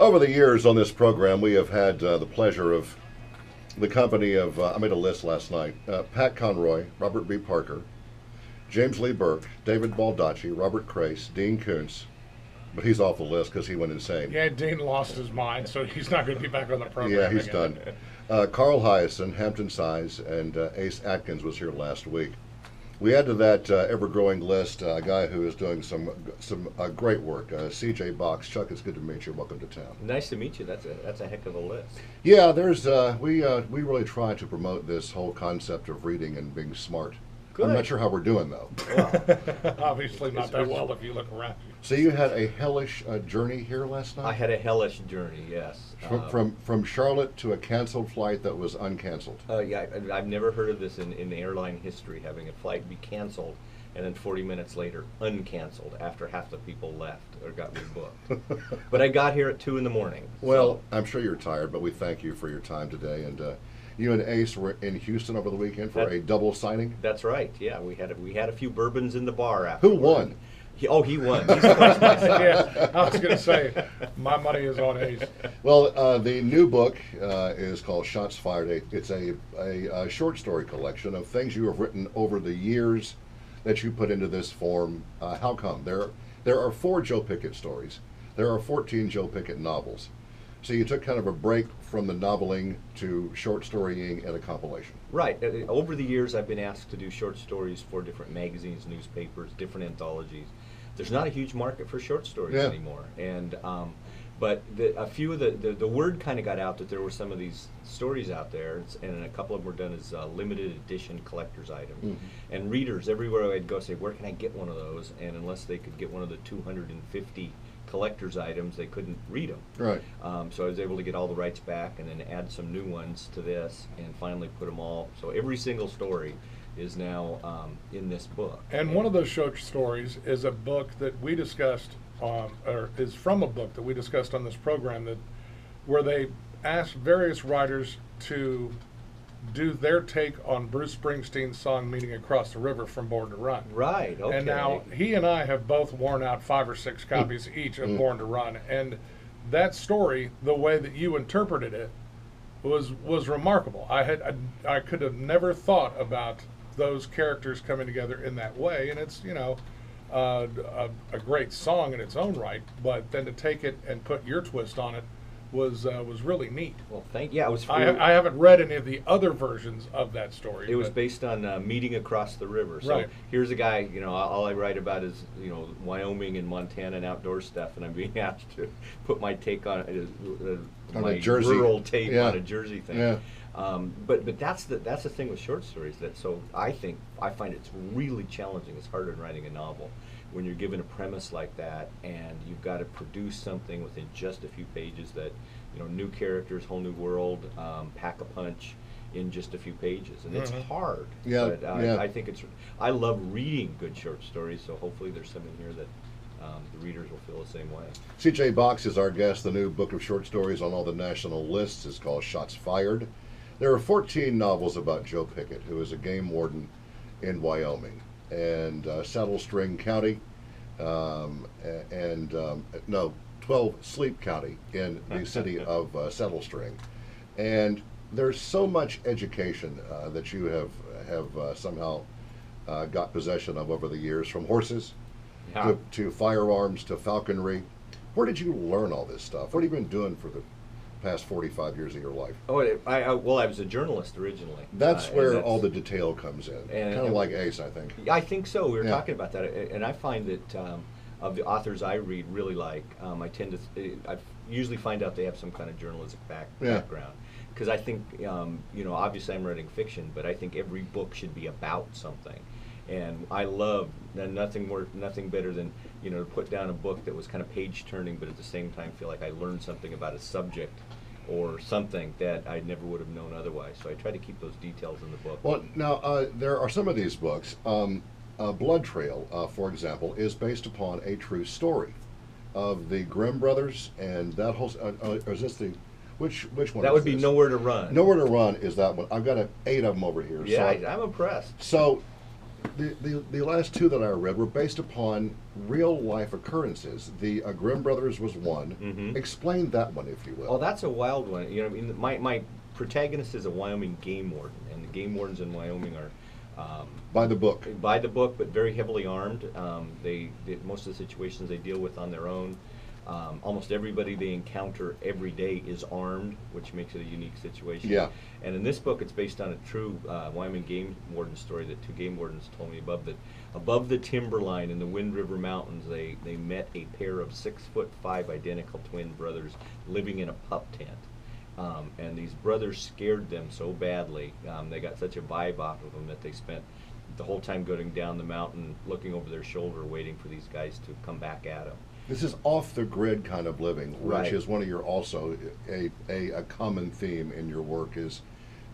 Over the years on this program, we have had the pleasure of the company of, I made a list last night, Pat Conroy, Robert B. Parker, James Lee Burke, David Baldacci, Robert Crace, Dean Koontz, but he's off the list because he went insane. Yeah, Dean lost his mind, so he's not going to be back on the program. Yeah, he's again. done. Carl Hyacin, Hampton Size, and Ace Atkins was here last week. We add to that ever-growing list a guy who is doing some great work. C.J. Box. Chuck, it's good to meet you. Welcome to town. Nice to meet you. That's a heck of a list. Yeah, there's we really try to promote this whole concept of reading and being smart. Good. I'm not sure how we're doing though. Obviously not that well if you look around you. So you had a hellish journey here last night. I had a hellish journey. Yes. From Charlotte to a canceled flight that was uncanceled. Yeah, I've never heard of this in airline history, having a flight be canceled and then 40 minutes later uncanceled after half the people left or got rebooked. But I got here at 2 in the morning. Well, I'm sure you're tired, but we thank you for your time today. And you and Ace were in Houston over the weekend for a double signing. That's right. Yeah, we had a few bourbons in the bar after. Who won? He won. He's twice my son. Yeah, I was going to say, my money is on Ace. Well, the new book is called Shots Fired. It's a short story collection of things you have written over the years that you put into this form. How come? There are 4 Joe Pickett stories. There are 14 Joe Pickett novels. So you took kind of a break from the noveling to short storying and a compilation. Right. Over the years, I've been asked to do short stories for different magazines, newspapers, different anthologies. There's not a huge market for short stories anymore, and but a few of the word kind of got out that there were some of these stories out there, and a couple of them were done as limited edition collector's items. Mm-hmm. And readers everywhere I'd go say, where can I get one of those? And unless they could get one of the 250 collector's items, they couldn't read them. Right. So I was able to get all the rights back and then add some new ones to this and finally put them all. So every single story is now in this book. And one of those short stories is a book that we discussed, or is from a book that we discussed on this program, where they asked various writers to do their take on Bruce Springsteen's song "Meeting Across the River" from Born to Run. Right. Okay. And now he and I have both worn out 5 or 6 copies each of Born to Run, and that story, the way that you interpreted it, was remarkable. I could have never thought about those characters coming together in that way, and it's a great song in its own right, but then to take it and put your twist on it was really neat. Well, it was. I haven't read any of the other versions of that story. It was based on Meeting Across the River. So here's a guy. All I write about is Wyoming and Montana and outdoor stuff, and I'm being asked to put my take on my Jersey. Rural take on a Jersey thing. Yeah. But that's the thing with short stories, I find it's really challenging. It's harder than writing a novel when you're given a premise like that and you've got to produce something within just a few pages that new characters, whole new world, pack a punch in just a few pages, and it's hard. Yeah, but I think I love reading good short stories, so hopefully there's some in here that the readers will feel the same way. C.J. Box is our guest. The new book of short stories on all the national lists is called Shots Fired. There are 14 novels about Joe Pickett, who is a game warden in Wyoming and Saddle String County, 12 Sleep County in the city of Saddle String. And there's so much education that you have somehow got possession of over the years, from horses to firearms to falconry. Where did you learn all this stuff? What have you been doing for the past 45 years of your life? I was a journalist originally. That's where all the detail comes in. Kind of like Ace, I think. I think so. We were talking about that, and I find that of the authors I read really like, I usually find out they have some kind of journalistic background. Because I think, obviously I'm writing fiction, but I think every book should be about something. And I love nothing better than to put down a book that was kind of page turning, but at the same time feel like I learned something about a subject or something that I never would have known otherwise. So I try to keep those details in the book. Well, now there are some of these books. Blood Trail, for example, is based upon a true story of the Grimm brothers, and that whole. Is this the? Which one? That would be Nowhere to Run. Nowhere to Run is that one. I've got 8 of them over here. Yeah, I'm impressed. So The last two that I read were based upon real life occurrences. The Grimm brothers was one. Mhm. Explain that one, if you will. Oh, that's a wild one. You know, I mean, my protagonist is a Wyoming game warden, and the game wardens in Wyoming are By the book. by the book, but very heavily armed. Most of the situations they deal with on their own. Almost everybody they encounter every day is armed, which makes it a unique situation. Yeah. And in this book, it's based on a true Wyoming game warden story that two game wardens told me above the timberline in the Wind River Mountains, they met a pair of 6'5" identical twin brothers living in a pup tent. And these brothers scared them so badly, they got such a vibe off of them that they spent the whole time going down the mountain, looking over their shoulder, waiting for these guys to come back at them. This is off the grid kind of living, which Right. is one of your also a common theme in your work is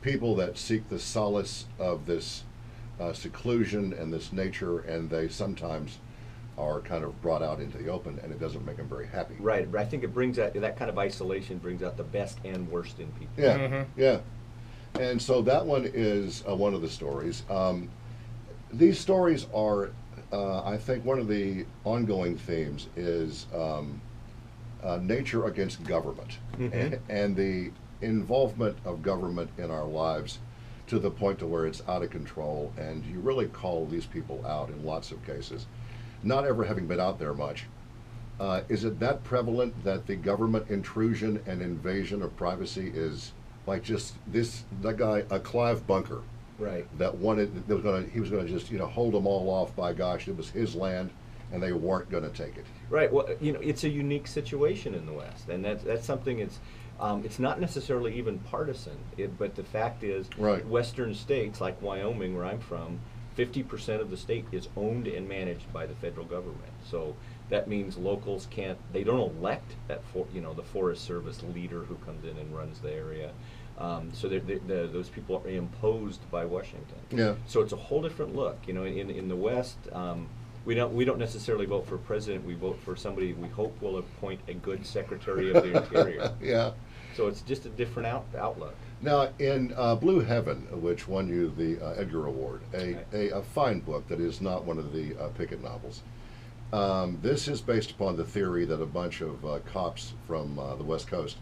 people that seek the solace of this seclusion and this nature, and they sometimes are kind of brought out into the open, and it doesn't make them very happy. Right, but I think it brings that kind of isolation brings out the best and worst in people. Yeah, Mhm. yeah. And so that one is one of the stories. These stories are, I think, one of the ongoing themes is nature against government, Mhm. and the involvement of government in our lives to the point to where it's out of control, and you really call these people out in lots of cases. Not ever having been out there much, is it that prevalent that the government intrusion and invasion of privacy is like just that guy, Clive Bunker, Right. that wanted he was going to just hold them all off. By gosh, it was his land, and they weren't going to take it. Right. Well, it's a unique situation in the West, and that's something. It's not necessarily even partisan. But the fact is, Right. Western states like Wyoming, where I'm from, 50% of the state is owned and managed by the federal government. So that means locals can't. They don't elect the Forest Service leader who comes in and runs the area. So those people are imposed by Washington. Yeah. So it's a whole different look. In the West, we don't necessarily vote for president. We vote for somebody we hope will appoint a good Secretary of the Interior. Yeah. So it's just a different outlook. Now, in Blue Heaven, which won you the Edgar Award, a fine book that is not one of the Pickett novels. This is based upon the theory that a bunch of cops from the West Coast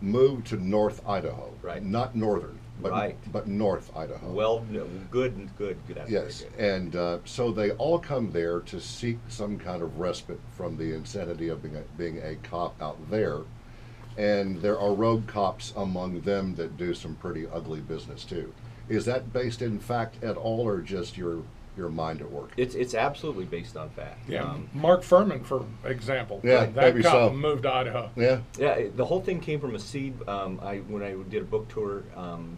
moved to North Idaho, Right. Not northern, but Right. but North Idaho. Well, no, good. That's Yes, very and so they all come there to seek some kind of respite from the insanity of being a cop out there, and there are rogue cops among them that do some pretty ugly business too. Is that based in fact at all, or just your mind at work? It's absolutely based on fact. Yeah, Mark Furman, for example. Yeah, that maybe cop so. moved to Idaho. Yeah, The whole thing came from a seed. When I did a book tour,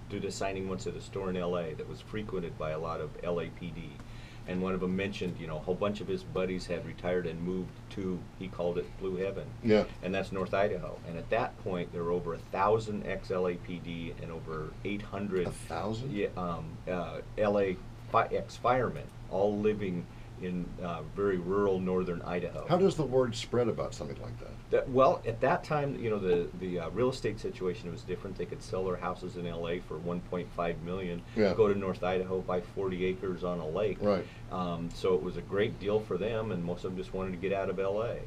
did a signing once at a store in L.A. that was frequented by a lot of LAPD, and one of them mentioned, a whole bunch of his buddies had retired and moved to, he called it Blue Heaven, yeah, and that's North Idaho. And at that point, there were over 1,000 ex-LAPD and over 800 1,000. LA ex-firemen, all living in very rural northern Idaho. How does the word spread about something like that? Well, at that time, the real estate situation was different. They could sell their houses in LA for 1.5 million, Yeah. go to North Idaho, buy 40 acres on a lake. Right. So it was a great deal for them, and most of them just wanted to get out of LA.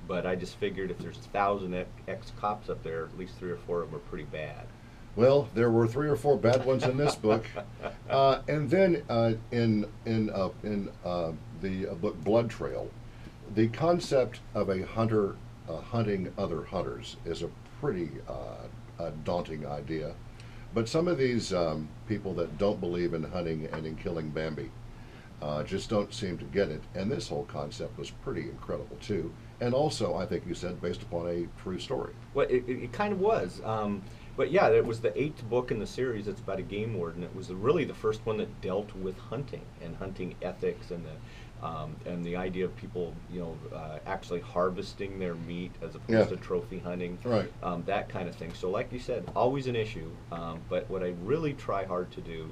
But I just figured if there's 1,000 ex-cops up there, at least 3 or 4 of them are pretty bad. Well, there were 3 or 4 bad ones in this book, and then in the book Blood Trail, the concept of a hunter hunting other hunters is a pretty daunting idea. But some of these people that don't believe in hunting and in killing Bambi just don't seem to get it. And this whole concept was pretty incredible too. And also, I think you said, based upon a true story. Well, it kind of was. But yeah, it was the 8th book in the series. It's about a game warden. It was really the first one that dealt with hunting and hunting ethics and the idea of people, actually harvesting their meat as opposed Yeah. to trophy hunting. Right. That kind of thing. So like you said, always an issue. But what I really try hard to do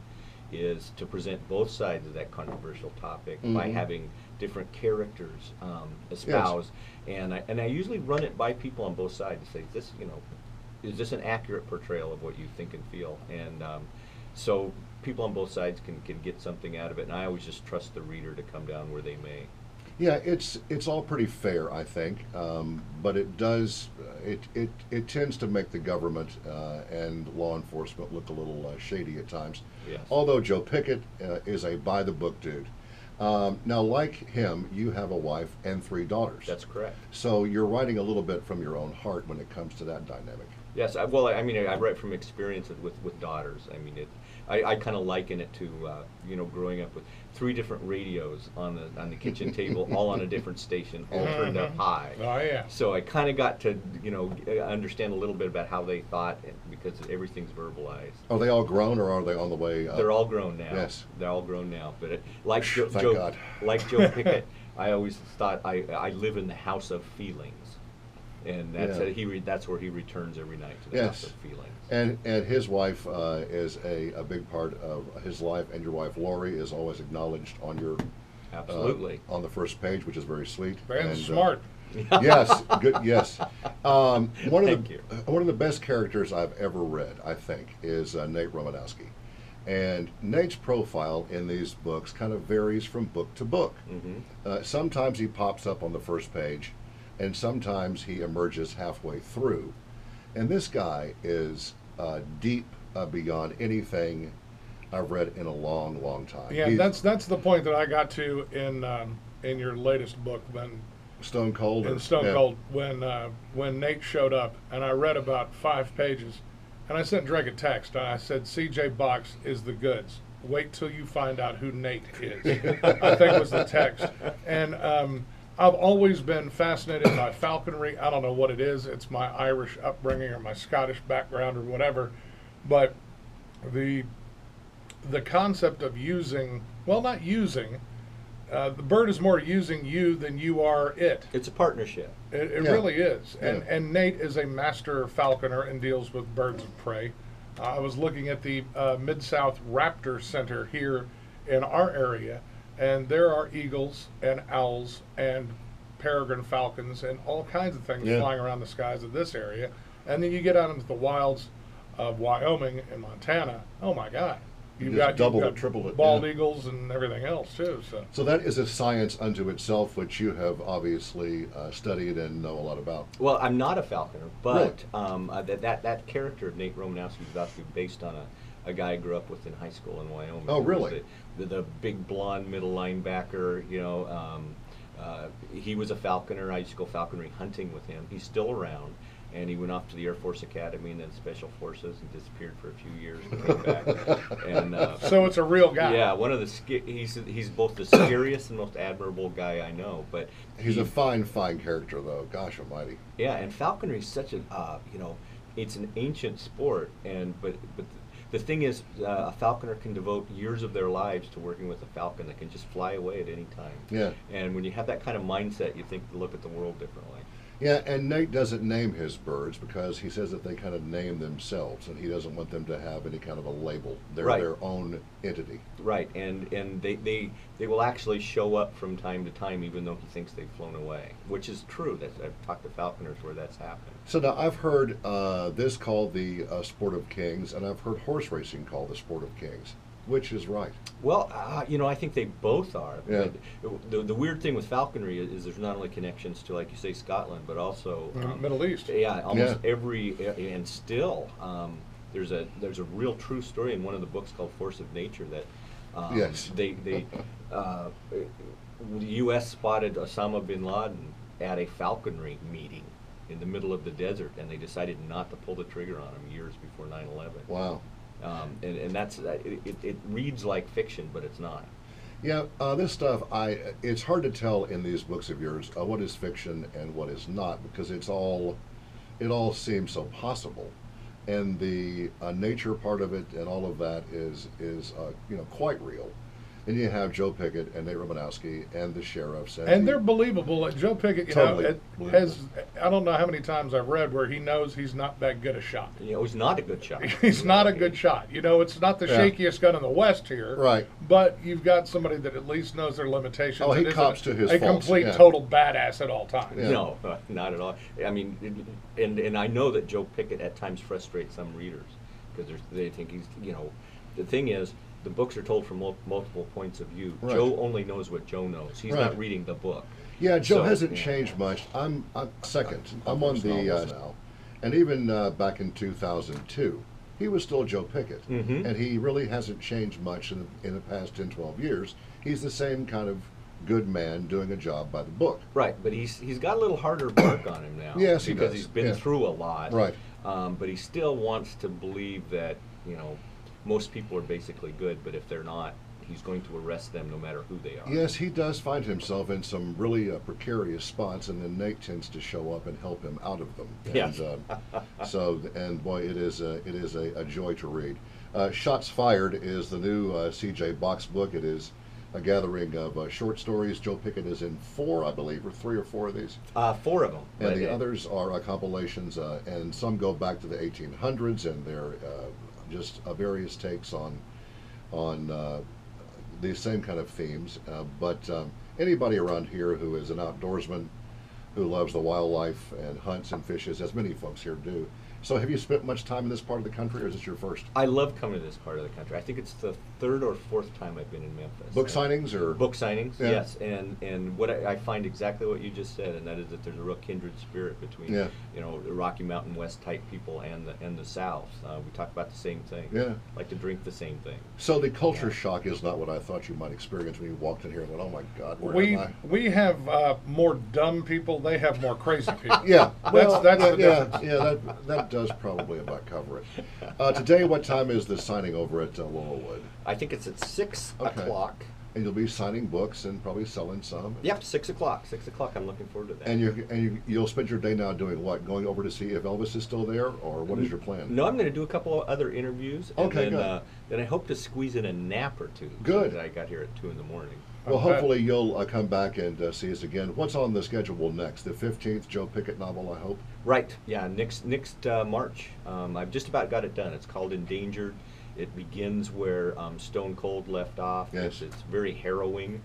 is to present both sides of that controversial topic by Mhm. having different characters espouse. And I usually run it by people on both sides to say, is this an accurate portrayal of what you think and feel? And So people on both sides can get something out of it, and I always just trust the reader to come down where they may. Yeah, it's all pretty fair, I think, but it does it tends to make the government and law enforcement look a little shady at times. Yes. Although Joe Pickett is a by the book dude. Now, like him, you have a wife and 3 daughters. That's correct. So you're writing a little bit from your own heart when it comes to that dynamic. Yes, well, I mean, I write from experience with daughters. I mean, I kind of liken it to, growing up with 3 different radios on the kitchen table, all on a different station, all turned up high. Oh yeah. So I kind of got to, understand a little bit about how they thought, because everything's verbalized. Are they all grown, or are they on the way up? They're all grown now. Yes. They're all grown now. But like Thank Joe, God. like Joe Pickett, I always thought I live in the house of feelings. And that's Yeah. that's where he returns every night, to the Yes. house of feelings. And his wife is a big part of his life, and your wife Lori is always acknowledged on your Absolutely. on the first page, which is very sweet. And smart. Yes, good. Yes, one of Thank the you. one of the best characters I've ever read, I think, is Nate Romanowski, and Nate's profile in these books kind of varies from book to book. Sometimes he pops up on the first page, and sometimes he emerges halfway through. And this guy is deep beyond anything I've read in a long, long time. Yeah, He's that's the point that I got to in your latest book, Stone Cold. in Stone Cold, when Nate showed up, and I read about 5 pages, and I sent Drake a text, and I said, "C.J. Box is the goods. Wait till you find out who Nate is." I think was the text, and I've always been fascinated by falconry. I don't know what it is. It's my Irish upbringing or my Scottish background or whatever, but the concept of using, well, not using. The bird is more using you than you are it. It's a partnership. It Yeah. really is. And Yeah. and Nate is a master falconer and deals with birds of prey. I was looking at the Mid-South Raptor Center here in our area, and there are eagles and owls and peregrine falcons and all kinds of things Yeah. flying around the skies of this area. And then you get out into the wilds of Wyoming and Montana. Oh my God. You just doubled you've it, tripled it, bald yeah. eagles and everything else too. So that is a science unto itself, which you have obviously studied and know a lot about. Well, I'm not a falconer, but Really? that character of Nate Romanowski is about to be based on a guy I grew up with in high school in Wyoming. Oh, He was really? The big blonde middle linebacker. He was a falconer. I used to go falconry hunting with him. He's still around. And he went off to the Air Force Academy and then Special Forces and disappeared for a few years and came back. And So it's a real guy. yeah, one of the he's both the scariest and most admirable guy I know. But He's a fine, fine character, though. Gosh almighty. yeah, and falconry is such a it's an ancient sport, but the thing is, a falconer can devote years of their lives to working with a falcon that can just fly away at any time. Yeah. And when you have that kind of mindset, you look at the world differently. Yeah, and Nate doesn't name his birds because he says that they kind of name themselves, and he doesn't want them to have any kind of a label. They're Right. their own entity. Right, and they will actually show up from time to time, even though he thinks they've flown away, which is true. I've talked to falconers where that's happened. So now I've heard this called the Sport of Kings, and I've heard horse racing called the Sport of Kings. Which is right? Well, I think they both are. Yeah. The weird thing with falconry is there's not only connections to, like you say, Scotland, but also Middle East. Yeah, almost Yeah. every and still there's a real true story in one of the books called Force of Nature that Yes. the U.S. spotted Osama bin Laden at a falconry meeting in the middle of the desert, and they decided not to pull the trigger on him years before 9/11. Wow. And that's it reads like fiction, but it's not. Yeah, this stuff, it's hard to tell in these books of yours what is fiction and what is not, because it all seems so possible, and the nature part of it and all of that is quite real. And you have Joe Pickett and Nate Romanowski and the sheriffs, And they're believable. Joe Pickett, Totally has, I don't know how many times I've read where he knows he's not that good a shot. He's not a good shot. He's not a good shot. It's not the Yeah. shakiest gun in the West here. Right. But you've got somebody that at least knows their limitations. Oh, he and isn't cops to his a faults, complete, yeah. total badass at all times. Yeah. No, not at all. I mean, and I know that Joe Pickett at times frustrates some readers because they think he's the thing is, the books are told from multiple points of view. Right. Joe only knows what Joe knows. He's Right. not reading the book. Yeah, Joe So, hasn't yeah. changed much. I'm second. I'm on Almost the almost. now, and even back in 2002, he was still Joe Pickett, Mhm. and he really hasn't changed much in the past 10, 12 years. He's the same kind of good man doing a job by the book. Right, but he's got a little harder bark on him now. Yes, he because does. he's been Yeah. through a lot. Right. But he still wants to believe that most people are basically good, but if they're not, he's going to arrest them no matter who they are. Yes, he does find himself in some really precarious spots, and then Nate tends to show up and help him out of them. Yes. And boy, it is a joy to read. Shots Fired is the new C.J. Box book. It is a gathering of short stories. Joe Pickett is in 4, I believe, or 3 or 4 of these. 4 of them. And the others are compilations, and some go back to the 1800s, and they're just various takes on these same kind of themes. But anybody around here who is an outdoorsman, who loves the wildlife and hunts and fishes, as many folks here do. So have you spent much time in this part of the country, or is this your first? I love coming to this part of the country. I think it's the 3rd or 4th time I've been in Memphis. Book signings, or? Book signings, Yeah. yes, and what I find exactly what you just said, and that is that there's a real kindred spirit between Yeah. the Rocky Mountain West type people and the South. We talk about the same thing. Yeah. Like to drink the same thing. So the culture shock is not what I thought you might experience when you walked in here and went, "Oh my God, where We am I?" we have more dumb people. They have more crazy people. Yeah, well, that's the yeah, difference. yeah, that does probably about cover it. Today, what time is the signing over at Laurelwood? I think it's at 6 Okay. o'clock. And you'll be signing books and probably selling some. Yep, 6 o'clock. 6 o'clock. I'm looking forward to that. And you'll spend your day now doing what? Going over to see if Elvis is still there, or what is your plan? No, I'm going to do a couple of other interviews. And Okay, then, good. Then I hope to squeeze in a nap or two. Good. So that I got here at 2 in the morning. Well, Okay. hopefully you'll come back and see us again. What's on the schedule next? The 15th Joe Pickett novel, I hope. Right. Yeah. Next March. I've just about got it done. It's called Endangered. It begins where Stone Cold left off. Yes. It's very harrowing,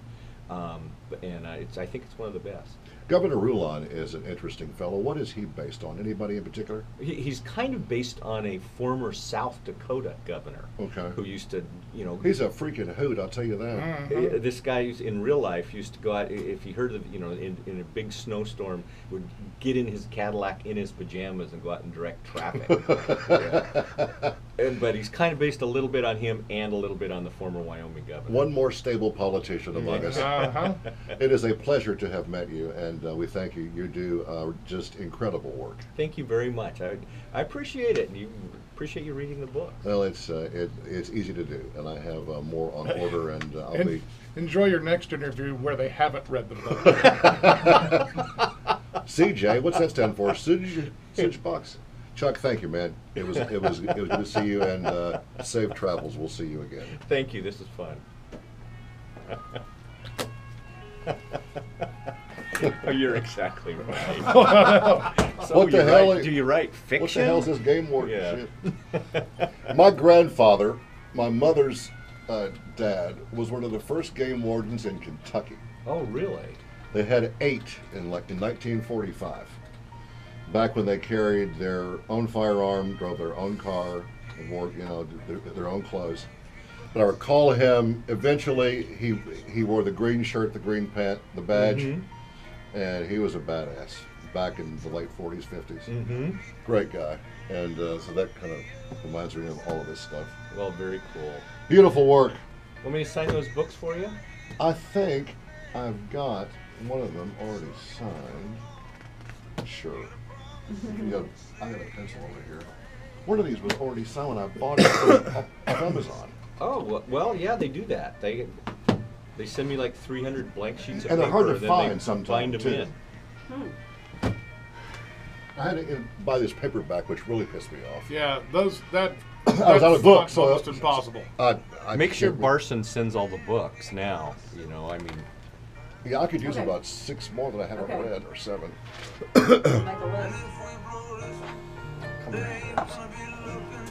and I think it's one of the best. Governor Rulon is an interesting fellow. What is he based on? Anybody in particular? He's kind of based on a former South Dakota governor. Okay. Who used to, He's a freaking hoot, I'll tell you that. This guy in real life used to go out if he heard of in a big snowstorm, would get in his Cadillac in his pajamas and go out and direct traffic. But he's kind of based a little bit on him and a little bit on the former Wyoming governor. One more stable politician among us. Uh-huh. It is a pleasure to have met you, and we thank you. You do just incredible work. Thank you very much. I appreciate it, and you appreciate you reading the book. Well, it's easy to do, and I have more on order, and I'll be. Enjoy your next interview where they haven't read the book. CJ, what's that stand for? Suge Box. Chuck, thank you, man. It was good to see you, and safe travels. We'll see you again. Thank you. This is fun. Oh, you're exactly right. So What the hell? Do you write fiction? What the hell is this game warden Yeah. shit? My grandfather, my mother's dad, was one of the first game wardens in Kentucky. Oh, really? They had 8 in 1945. Back when they carried their own firearm, drove their own car, and wore their own clothes. But I recall him. Eventually, he wore the green shirt, the green pant, the badge, and he was a badass back in the late 40s, 50s. Mm-hmm. Great guy, and so that kind of reminds me of all of this stuff. Well, very cool. Beautiful work. Want me to sign those books for you? I think I've got one of them already signed. Sure. I got a pencil over here. One of these was already signed when I bought it off Amazon. Oh, well, yeah, they do that. They send me like 300 blank sheets of And they're paper, hard to and then find they sometimes, bind them too. in. I had to buy this paperback, which really pissed me off. Yeah, that I was out of books, so almost impossible. I Make sure can't- Barson sends all the books now. I mean, Yeah, I could use Okay. about 6 more that I haven't Okay. read, or 7. Make a list. Come on.